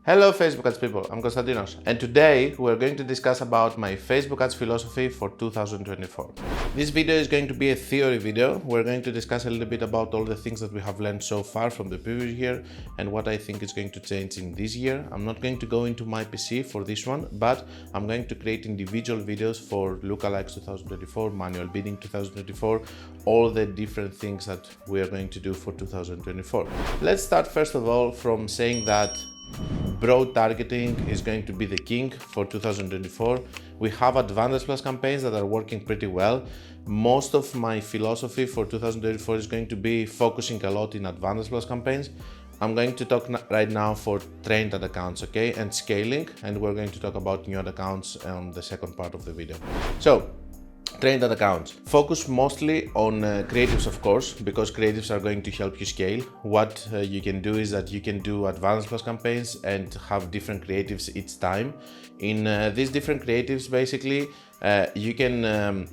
Hello Facebook ads people, I'm Konstantinos, and today we're going to discuss about my Facebook ads philosophy for 2024. This video is going to be a theory video. We're going to discuss a little bit about all the things that we have learned so far from the previous year and what I think is going to change in this year. I'm not going to go into my PC for this one, but I'm going to create individual videos for lookalikes 2024, manual bidding 2024, all the different things that we are going to do for 2024. Let's start first of all from saying that broad targeting is going to be the king for 2024. We have Advantage Plus campaigns that are working pretty well. Most of my philosophy for 2024 is going to be focusing a lot in Advantage Plus campaigns. I'm going to talk right now for trained ad accounts, okay, and scaling, and we're going to talk about new ad accounts on the second part of the video. So, trained ad accounts. Focus mostly on creatives, of course, because creatives are going to help you scale. What you can do is that you can do Advanced Plus campaigns and have different creatives each time. In these different creatives, basically, you can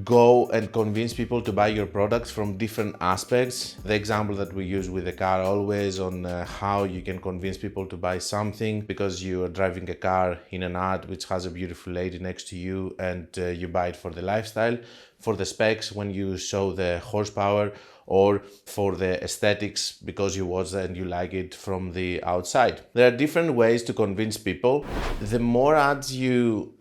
go and convince people to buy your products from different aspects. The example that we use with the car always on how you can convince people to buy something because you are driving a car in an ad which has a beautiful lady next to you and you buy it for the lifestyle, for the specs when you show the horsepower, or for the aesthetics because you watch it and you like it from the outside. There are different ways to convince people. The more ads you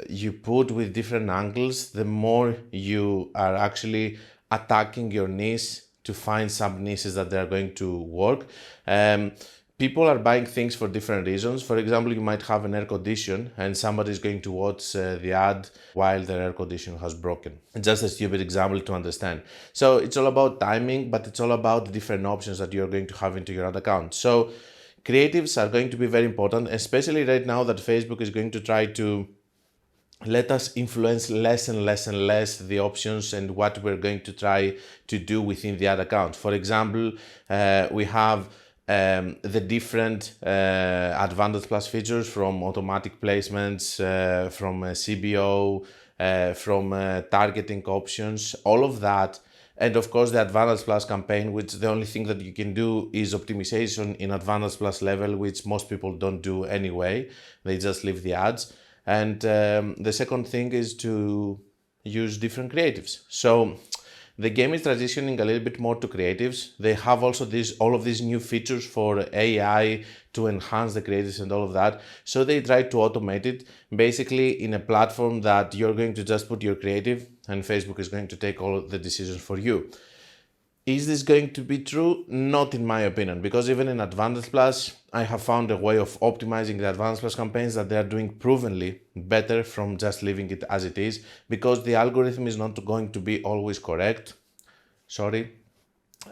put with different angles, the more you are actually attacking your niche to find some niches that they are going to work. People are buying things for different reasons. For example, you might have an air condition and somebody is going to watch the ad while their air condition has broken. Just a stupid example to understand. So it's all about timing, but it's all about the different options that you're going to have into your ad account. So creatives are going to be very important, especially right now that Facebook is going to try to let us influence less and less and less the options and what we're going to try to do within the ad account. For example, we have the different Advantage Plus features from automatic placements, from CBO, from targeting options, all of that. And of course the Advantage Plus campaign, which the only thing that you can do is optimization in Advantage Plus level, which most people don't do anyway. They just leave the ads. And the second thing is to use different creatives. So the game is transitioning a little bit more to creatives. They have also all of these new features for AI to enhance the creatives and all of that. So they try to automate it basically in a platform that you're going to just put your creative and Facebook is going to take all of the decisions for you. Is this going to be true? Not in my opinion, because even in Advantage Plus, I have found a way of optimizing the Advantage Plus campaigns that they are doing provenly better from just leaving it as it is, because the algorithm is not going to be always correct. Sorry.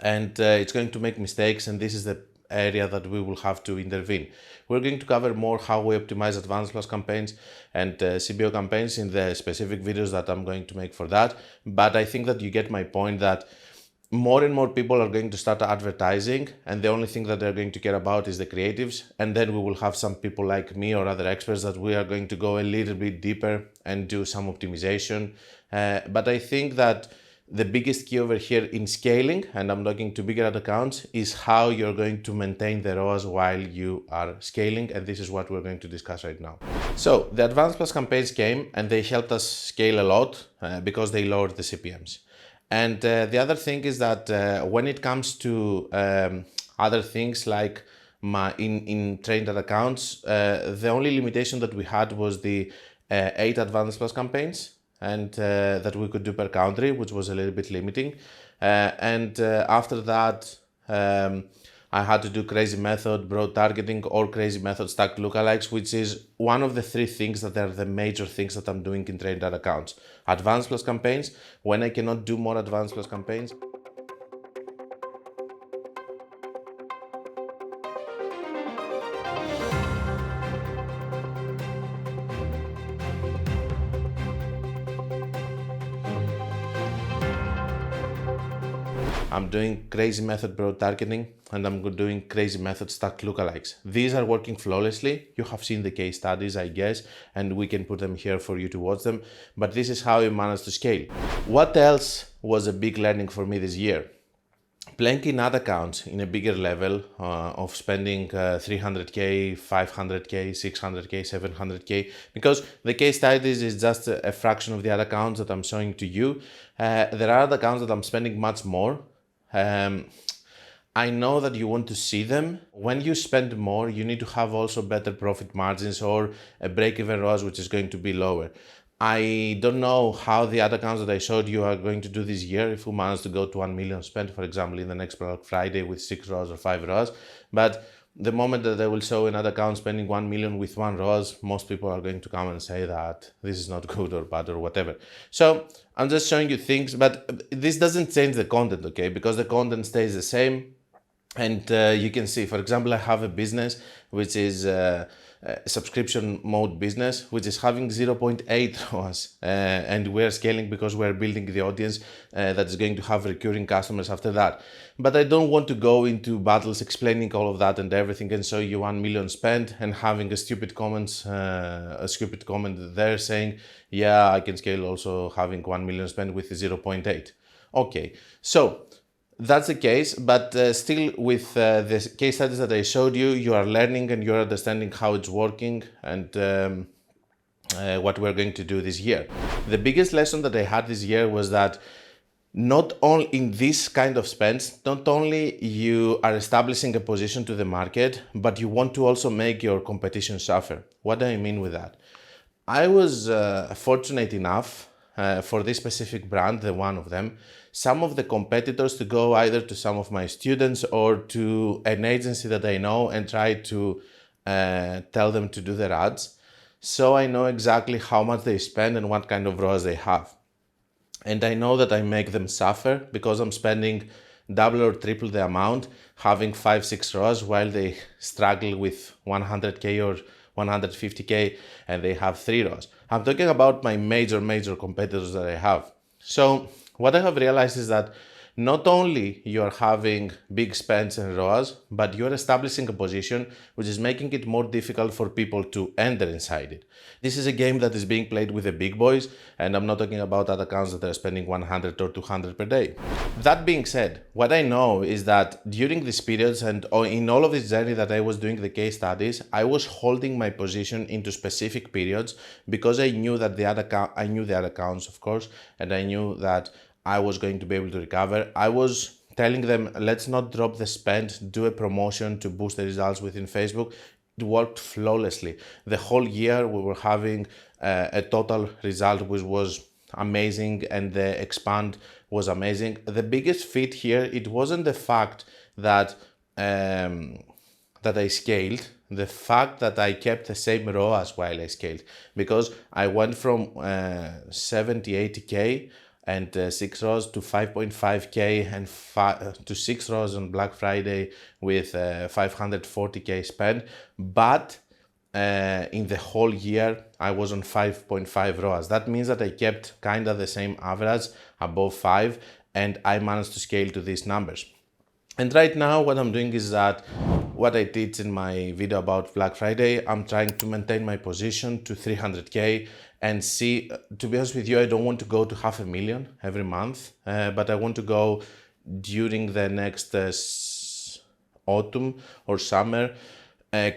And it's going to make mistakes, and this is the area that we will have to intervene. We're going to cover more how we optimize Advantage Plus campaigns and CBO campaigns in the specific videos that I'm going to make for that. But I think that you get my point that more and more people are going to start advertising, and the only thing that they're going to care about is the creatives. And then we will have some people like me or other experts that we are going to go a little bit deeper and do some optimization. But I think that the biggest key over here in scaling, and I'm looking to bigger ad accounts, is how you're going to maintain the ROAS while you are scaling, and this is what we're going to discuss right now. So the Advanced Plus campaigns came and they helped us scale a lot because they lowered the CPMs. And the other thing is that when it comes to other things like in trained ad accounts, the only limitation that we had was the 8 Advanced Plus campaigns and that we could do per country, which was a little bit limiting. After that, I had to do crazy method, broad targeting, or crazy method stacked lookalikes, which is one of the 3 things that are the major things that I'm doing in trained ad accounts. Advanced Plus campaigns, when I cannot do more Advanced Plus campaigns. I'm doing crazy method broad targeting, and I'm doing crazy method stacked lookalikes. These are working flawlessly. You have seen the case studies, I guess, and we can put them here for you to watch them. But this is how you manage to scale. What else was a big learning for me this year? playing in ad accounts in a bigger level of spending 300k, 500k, 600k, 700k, because the case studies is just a fraction of the ad accounts that I'm showing to you. There are other accounts that I'm spending much more. I know that you want to see them. When you spend more, you need to have also better profit margins or a break-even ROAS, which is going to be lower. I don't know how the other accounts that I showed you are going to do this year, if we manage to go to 1 million spent, for example, in the next Black Friday with 6 ROAS or 5 ROAS. But the moment that they will show another account spending 1 million with 1 ROAS, most people are going to come and say that this is not good or bad or whatever. So I'm just showing you things, but this doesn't change the content, okay? Because the content stays the same. And you can see, for example, I have a business which is a subscription mode business, which is having 0.8 ROAS, and we're scaling because we're building the audience that is going to have recurring customers after that. But I don't want to go into battles explaining all of that and everything and show you 1 million spent and having a stupid comment there saying, yeah, I can scale also having 1 million spent with 0.8. Okay, so that's the case, but still with the case studies that I showed you, you are learning and you're understanding how it's working and what we're going to do this year. The biggest lesson that I had this year was that not only in this kind of spends, not only you are establishing a position to the market, but you want to also make your competition suffer. What do I mean with that? I was fortunate enough for this specific brand, the one of them, some of the competitors to go either to some of my students or to an agency that I know and try to tell them to do their ads. So I know exactly how much they spend and what kind of ROAS they have. And I know that I make them suffer because I'm spending double or triple the amount, having 5-6 ROAS while they struggle with 100k or 150k and they have 3 ROAS. I'm talking about my major competitors that I have. So what I have realized is that not only you're having big spends and ROAS, but you're establishing a position which is making it more difficult for people to enter inside it. This is a game that is being played with the big boys, and I'm not talking about other accounts that are spending 100 or 200 per day. That being said, what I know is that during these periods and in all of this journey that I was doing the case studies, I was holding my position into specific periods because I knew that the other accounts, of course, and I knew that I was going to be able to recover. I was telling them, let's not drop the spend, do a promotion to boost the results within Facebook. It worked flawlessly. The whole year we were having a total result which was amazing and the expand was amazing. The biggest feat here, it wasn't the fact that I scaled, the fact that I kept the same ROAS while I scaled, because I went from 70, 80k and 6 ROAS to 5.5k and to 6 ROAS on Black Friday with 540k spend. But in the whole year, I was on 5.5 ROAS. That means that I kept kind of the same average, above 5, and I managed to scale to these numbers. And right now, what I'm doing is that what I teach in my video about Black Friday, I'm trying to maintain my position to 300k and see, to be honest with you, I don't want to go to 500,000 every month, but I want to go during the next autumn or summer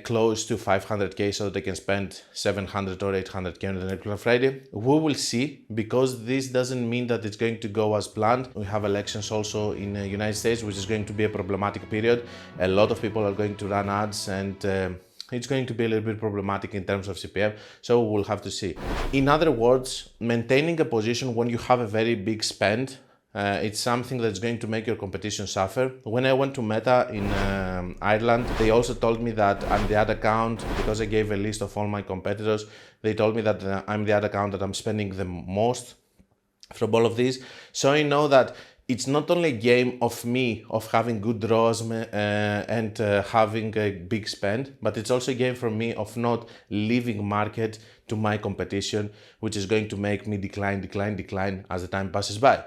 close to 500k so that I can spend 700 or 800k on the next Black Friday. We will see, because this doesn't mean that it's going to go as planned. We have elections also in the United States, which is going to be a problematic period. A lot of people are going to run ads and it's going to be a little bit problematic in terms of CPM, so we'll have to see. In other words, maintaining a position when you have a very big spend, it's something that's going to make your competition suffer. When I went to Meta in Ireland, they also told me that I'm the ad account, because I gave a list of all my competitors. They told me that I'm the ad account that I'm spending the most from all of these. So I know that it's not only a game of me, of having good ROAS and having a big spend, but it's also a game for me of not leaving market to my competition, which is going to make me decline as the time passes by.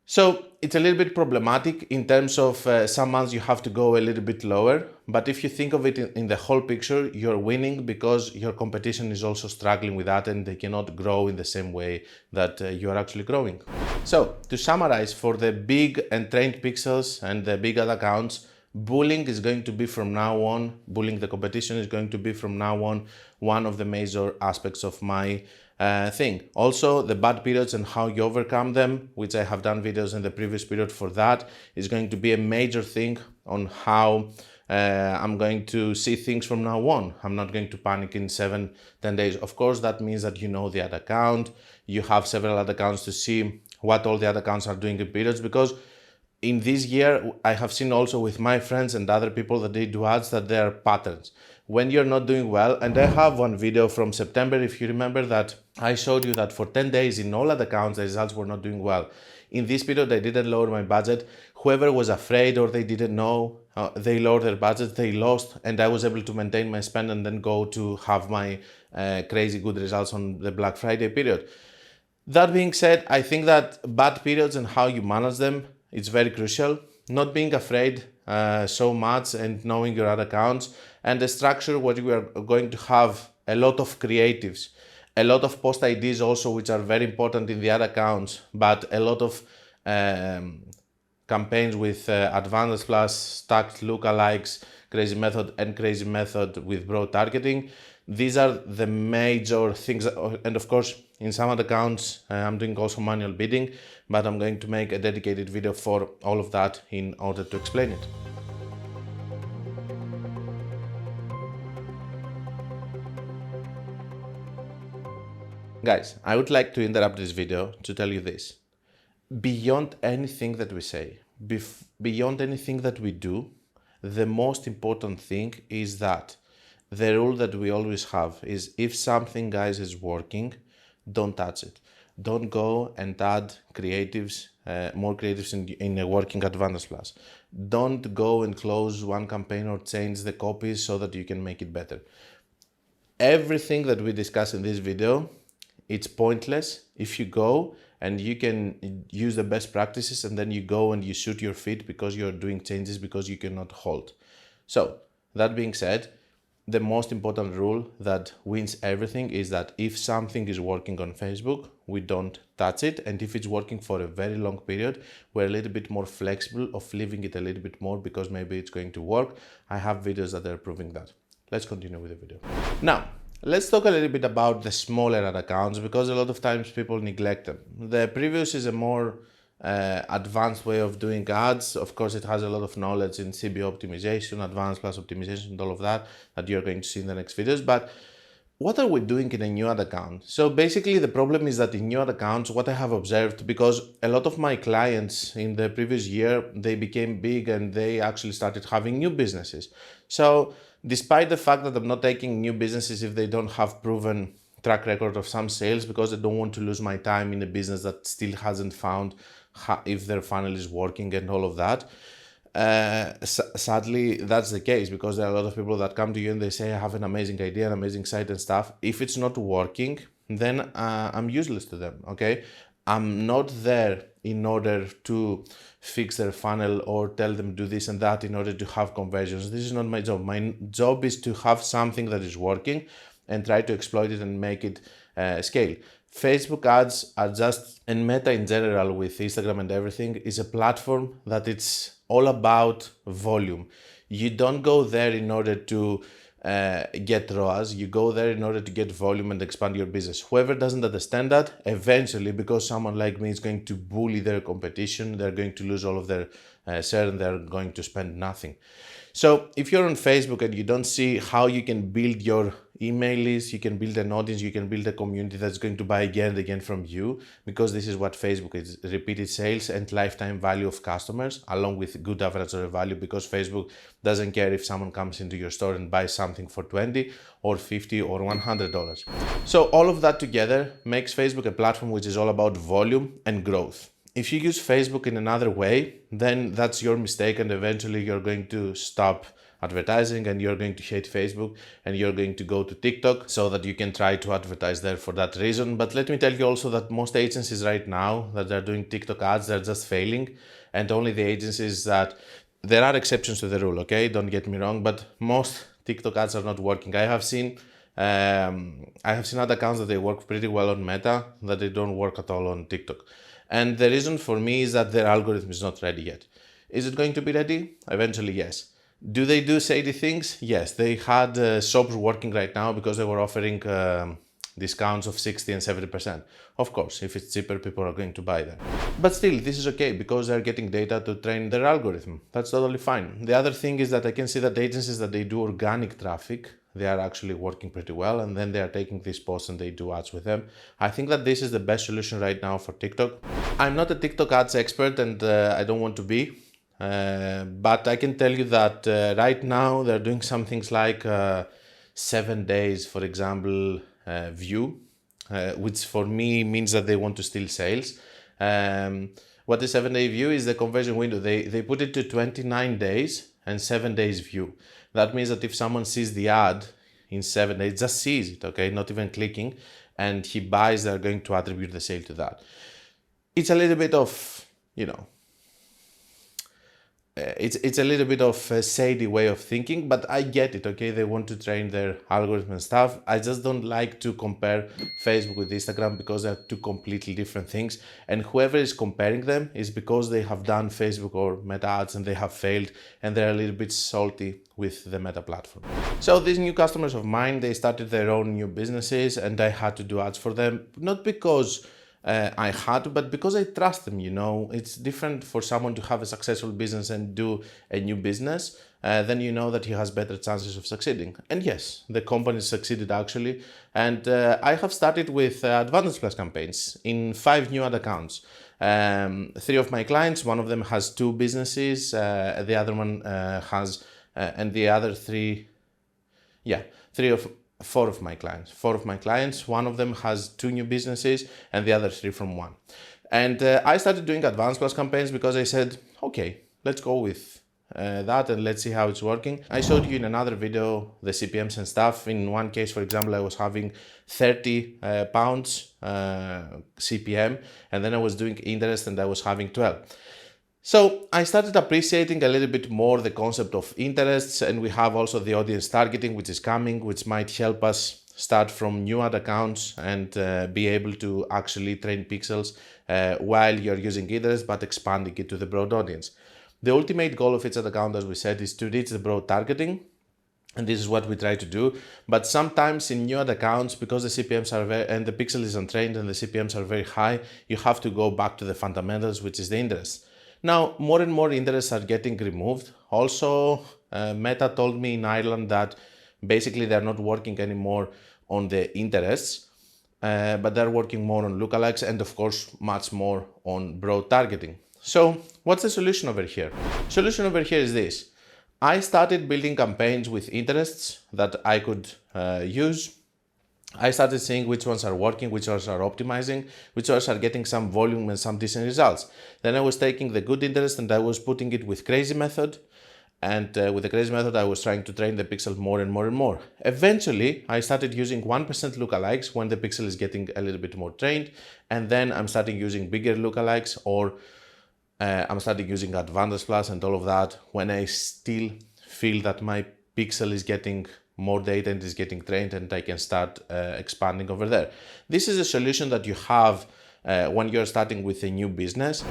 So it's a little bit problematic in terms of some months you have to go a little bit lower, but if you think of it in the whole picture, you're winning because your competition is also struggling with that and they cannot grow in the same way that you are actually growing. So to summarize, for the big and trained pixels and the big ad accounts, bullying is going to be from now on, bullying the competition is going to be from now on one of the major aspects of my thing. Also, the bad periods and how you overcome them, which I have done videos in the previous period for that, is going to be a major thing on how I'm going to see things from now on. I'm not going to panic in 7-10 days. Of course, that means that you know the ad account, you have several ad accounts to see what all the ad accounts are doing in periods, because in this year, I have seen also with my friends and other people that they do ads that there are patterns. When you're not doing well, and I have one video from September, if you remember, that I showed you that for 10 days in all ad accounts, the results were not doing well. In this period, I didn't lower my budget. Whoever was afraid or they didn't know, they lowered their budget, they lost, and I was able to maintain my spend and then go to have my crazy good results on the Black Friday period. That being said, I think that bad periods and how you manage them, it's very crucial. Not being afraid so much and knowing your ad accounts and the structure where you are going to have a lot of creatives, a lot of post IDs also, which are very important in the ad accounts, but a lot of campaigns with Advantage Plus, stacked lookalikes, crazy method and crazy method with broad targeting. These are the major things, and of course, in some of the accounts, I'm doing also manual bidding, but I'm going to make a dedicated video for all of that in order to explain it. Guys, I would like to interrupt this video to tell you this. Beyond anything that we say, beyond anything that we do, the most important thing is that the rule that we always have is if something, guys, is working, don't touch it. Don't go and add creatives, more creatives in a working Advantage Plus. Don't go and close one campaign or change the copies so that you can make it better. Everything that we discuss in this video, it's pointless if you go and you can use the best practices and then you go and you shoot your feet because you're doing changes because you cannot hold. So that being said, the most important rule that wins everything is that if something is working on Facebook, we don't touch it. And if it's working for a very long period, we're a little bit more flexible of leaving it a little bit more because maybe it's going to work. I have videos that are proving that. Let's continue with the video. Now, let's talk a little bit about the smaller ad accounts because a lot of times people neglect them. The previous is a more advanced way of doing ads. Of course, it has a lot of knowledge in CBO optimization, Advanced Plus optimization, and all of that you're going to see in the next videos. But what are we doing in a new ad account? So basically, the problem is that in new ad accounts, what I have observed, because a lot of my clients in the previous year, they became big and they actually started having new businesses. So despite the fact that I'm not taking new businesses if they don't have proven track record of some sales, because I don't want to lose my time in a business that still hasn't found if their funnel is working and all of that. Sadly, that's the case because there are a lot of people that come to you and they say, I have an amazing idea, an amazing site and stuff. If it's not working, then I'm useless to them, okay? I'm not there in order to fix their funnel or tell them do this and that in order to have conversions. This is not my job. My job is to have something that is working and try to exploit it and make it scale. Facebook ads are just, and Meta in general with Instagram and everything, is a platform that it's all about volume. You don't go there in order to get ROAS, you go there in order to get volume and expand your business. Whoever doesn't understand that, eventually, because someone like me is going to bully their competition, they're going to lose all of their share and they're going to spend nothing. So if you're on Facebook and you don't see how you can build your email list, you can build an audience, you can build a community that's going to buy again and again from you, because this is what Facebook is, repeated sales and lifetime value of customers, along with good average order value, because Facebook doesn't care if someone comes into your store and buys something for $20 or $50 or $100. So all of that together makes Facebook a platform which is all about volume and growth. If you use Facebook in another way, then that's your mistake and eventually you're going to stop advertising and you're going to hate Facebook and you're going to go to TikTok so that you can try to advertise there for that reason. But let me tell you also that most agencies right now that are doing TikTok ads, they're just failing, and only the agencies that, there are exceptions to the rule, okay? Don't get me wrong, but most TikTok ads are not working. I have seen I have seen other accounts that they work pretty well on Meta, that they don't work at all on TikTok. And the reason for me is that their algorithm is not ready yet. Is it going to be ready? Eventually, yes. Do they do shady things? Yes. They had shops working right now because they were offering discounts of 60 and 70%. Of course, if it's cheaper, people are going to buy them. But still, this is okay because they're getting data to train their algorithm. That's totally fine. The other thing is that I can see that agencies that they do organic traffic, they are actually working pretty well, and then they are taking these posts and they do ads with them. I think that this is the best solution right now for TikTok. I'm not a TikTok ads expert, and I don't want to be, but I can tell you that right now they're doing some things like 7 days, for example, view, which for me means that they want to steal sales. What the 7-day view is the conversion window. They put it to 29 days and 7 days view. That means that if someone sees the ad in 7 days, just sees it, okay, not even clicking, and he buys, they're going to attribute the sale to that. It's a little bit of, it's a little bit of a shady way of thinking, but I get it, okay? They want to train their algorithm and stuff. I just don't like to compare Facebook with Instagram because they're two completely different things. And whoever is comparing them is because they have done Facebook or Meta ads and they have failed and they're a little bit salty with the Meta platform. So these new customers of mine, they started their own new businesses and I had to do ads for them, not because I had to, but because I trust them, It's different for someone to have a successful business and do a new business, then you know that he has better chances of succeeding. And yes, the company succeeded actually. And I have started with Advantage Plus campaigns in 5 new ad accounts. 3 of my clients, one of them has 2 businesses, the other one has, and the other 3, 4 of my clients. 4 of my clients, one of them has 2 new businesses and the other 3 from 1. And I started doing Advanced Plus campaigns because I said, okay, let's go with that and let's see how it's working. I showed you in another video the CPMs and stuff. In one case, for example, I was having 30 pounds CPM, and then I was doing interest and I was having 12. So I started appreciating a little bit more the concept of interests, and we have also the audience targeting, which is coming, which might help us start from new ad accounts and be able to actually train pixels while you're using interest, but expanding it to the broad audience. The ultimate goal of each ad account, as we said, is to reach the broad targeting. And this is what we try to do. But sometimes in new ad accounts, because the CPMs are and the pixel is untrained and the CPMs are very high, you have to go back to the fundamentals, which is the interest. Now, more and more interests are getting removed. Also, Meta told me in Ireland that basically they're not working anymore on the interests, but they're working more on lookalikes and of course much more on broad targeting. So what's the solution over here? Solution over here is this. I started building campaigns with interests that I could use. I started seeing which ones are working, which ones are optimizing, which ones are getting some volume and some decent results. Then I was taking the good interest and I was putting it with crazy method. And with the crazy method, I was trying to train the pixel more and more and more. Eventually, I started using 1% lookalikes when the pixel is getting a little bit more trained. And then I'm starting using bigger lookalikes, or I'm starting using Advantage Plus and all of that when I still feel that my pixel is getting more data and is getting trained and I can start expanding over there. This is a solution that you have when you're starting with a new business.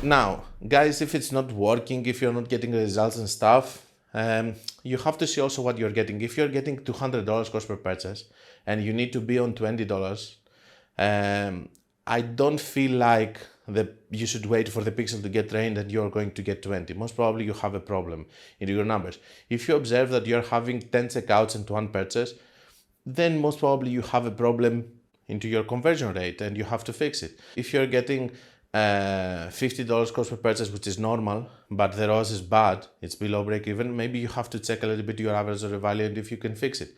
Now, guys, if it's not working, if you're not getting results and stuff, you have to see also what you're getting. If you're getting $200 cost per purchase and you need to be on $20, I don't feel like you should wait for the pixel to get trained and you're going to get 20. Most probably you have a problem in your numbers. If you observe that you're having 10 checkouts and 1 purchase, then most probably you have a problem into your conversion rate and you have to fix it. If you're getting $50 cost per purchase, which is normal, but the ROAS is bad, it's below break even, maybe you have to check a little bit your average order value and if you can fix it.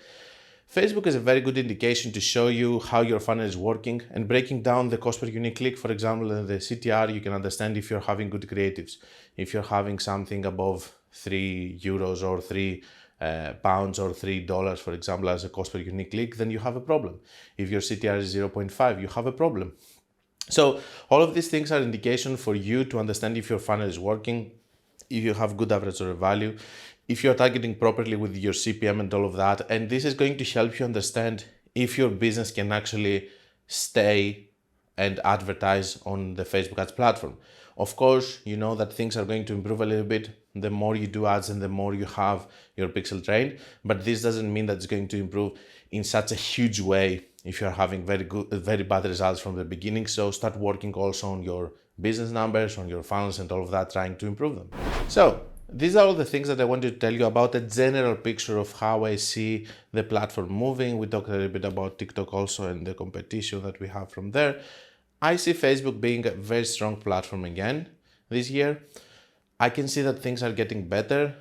Facebook is a very good indication to show you how your funnel is working, and breaking down the cost per unique click, for example, in the CTR, you can understand if you're having good creatives. If you're having something above €3 or £3 or $3, for example, as a cost per unique click, then you have a problem. If your CTR is 0.5, you have a problem. So all of these things are indication for you to understand if your funnel is working, if you have good average order value, if you're targeting properly with your CPM and all of that. And this is going to help you understand if your business can actually stay and advertise on the Facebook ads platform. Of course, you know that things are going to improve a little bit the more you do ads and the more you have your pixel trained, but this doesn't mean that it's going to improve in such a huge way if you're having very bad results from the beginning. So start working also on your business numbers, on your funnels and all of that, trying to improve them. So these are all the things that I wanted to tell you about, a general picture of how I see the platform moving. We talked a little bit about TikTok also and the competition that we have from there. I see Facebook being a very strong platform again this year. I can see that things are getting better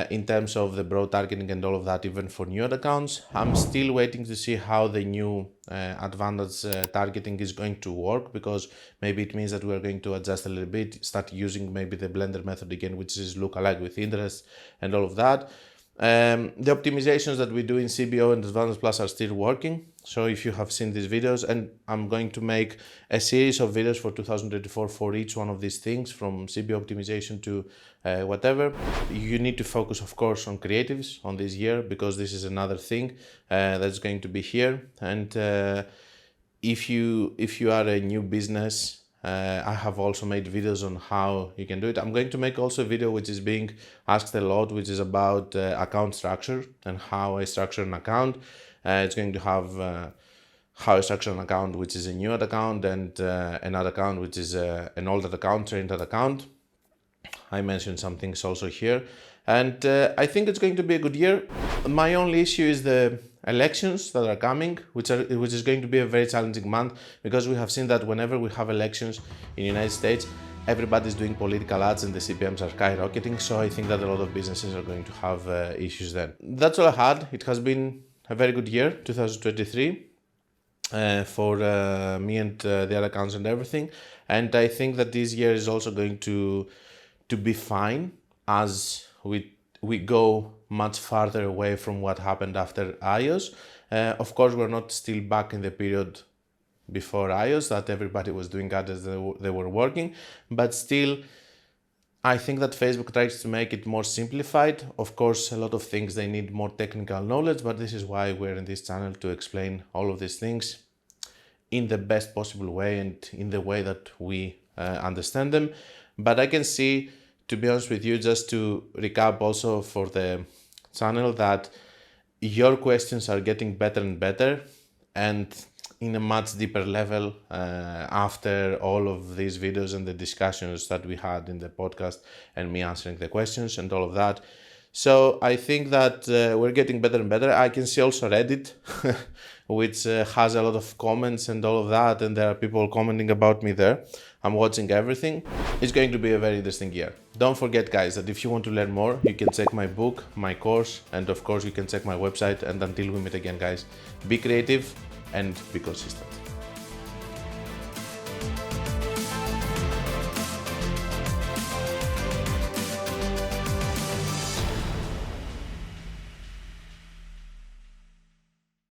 in terms of the broad targeting and all of that, even for new accounts. I'm still waiting to see how the new advanced targeting is going to work, because maybe it means that we're going to adjust a little bit, start using maybe the blender method again, which is lookalike with interest and all of that. The optimizations that we do in CBO and Advanced Plus are still working. So if you have seen these videos, and I'm going to make a series of videos for 2024 for each one of these things, from CBO optimization to whatever. You need to focus, of course, on creatives on this year, because this is another thing that's going to be here. And if you are a new business, I have also made videos on how you can do it. I'm going to make also a video which is being asked a lot, which is about account structure and how I structure an account. It's going to have how I structure an account which is a new ad account, and another account which is an older account, trained ad account. I mentioned some things also here, and I think it's going to be a good year. My only issue is the elections that are coming, which is going to be a very challenging month, because we have seen that whenever we have elections in the United States, everybody's doing political ads and the CPMs are skyrocketing. So I think that a lot of businesses are going to have issues then. That's all I had. It has been a very good year, 2023, for me and the other accounts and everything. And I think that this year is also going to be fine as we go much farther away from what happened after iOS. Of course, we're not still back in the period before iOS that everybody was doing ads as they were working, but still, I think that Facebook tries to make it more simplified. Of course, a lot of things, they need more technical knowledge, but this is why we're in this channel, to explain all of these things in the best possible way and in the way that we understand them. But I can see, to be honest with you, just to recap also for the channel, that your questions are getting better and better, and in a much deeper level after all of these videos and the discussions that we had in the podcast and me answering the questions and all of that. So I think that we're getting better and better. I can see also Reddit, which has a lot of comments and all of that, and there are people commenting about me there. I'm watching everything. It's going to be a very interesting year. Don't forget, guys, that if you want to learn more, you can check my book, my course, and of course you can check my website. And until we meet again, guys, be creative and be consistent.